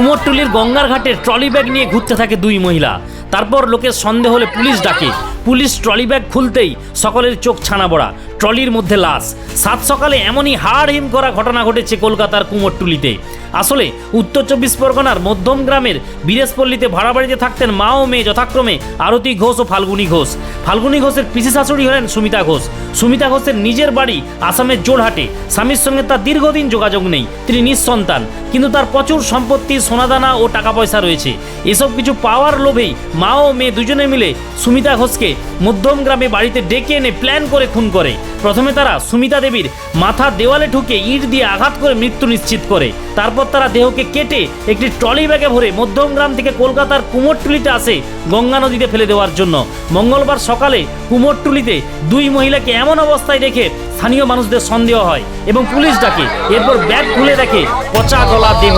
কুমোরটুলির গঙ্গার ঘাটে trolley bag নিয়ে ঘুরতে থাকে দুই মহিলা। তারপর লোকের সন্দেহ হলে পুলিশ ডাকে। পুলিশ ট্রলি ব্যাগ খুলতেই সকলের চোখ ছানা বড়া, ট্রলির মধ্যে লাশ। সাত সকালে এমনই হাড়হিম করা ঘটনা ঘটেছে কলকাতার কুমোরটুলিতে। আসলে উত্তর 24 পরগনার মধ্যম গ্রামের বীরেশপল্লীতে ভাড়া বাড়িতে থাকতেন মা ও মেয়ে, যথাক্রমে আরতি ঘোষ ও ফাল্গুনী ঘোষ। ফাল্গুনী ঘোষের পিসি শাশুড়ি হলেন সুমিতা ঘোষ। সুমিতা ঘোষের নিজের বাড়ি আসামের জোরহাটে। স্বামীর সঙ্গে তার দীর্ঘদিন যোগাযোগ নেই, তিনি নিঃসন্তান, কিন্তু তার প্রচুর সম্পত্তি, সোনাদানা ও টাকা পয়সা রয়েছে। এসব কিছু পাওয়ার লোভেই মা ও মেয়ে দুজনে মিলে সুমিতা ঘোষকে মধ্যম গ্রামে বাড়িতে ডেকে এনে প্ল্যান করে খুন করে। প্রথমে তারা সুমিতা দেবীর মাথা দেওয়ালে ঠুকে ইট দিয়ে আঘাত করে মৃত্যু নিশ্চিত করে। তারপর তারা দেহকে কেটে একটি ট্রলি ব্যাগে ভরে মধ্যম গ্রাম থেকে কলকাতার কুমোরটুলিতে আসে গঙ্গা নদীতে ফেলে দেওয়ার জন্য। মঙ্গলবার সকালে কুমোরটুলিতে দুই মহিলাকে এমন অবস্থায় দেখে স্থানীয় মানুষদের সন্দেহ হয় এবং পুলিশ ডাকে। এরপর ব্যাগ খুলে দেখে পচা গলা দেহ।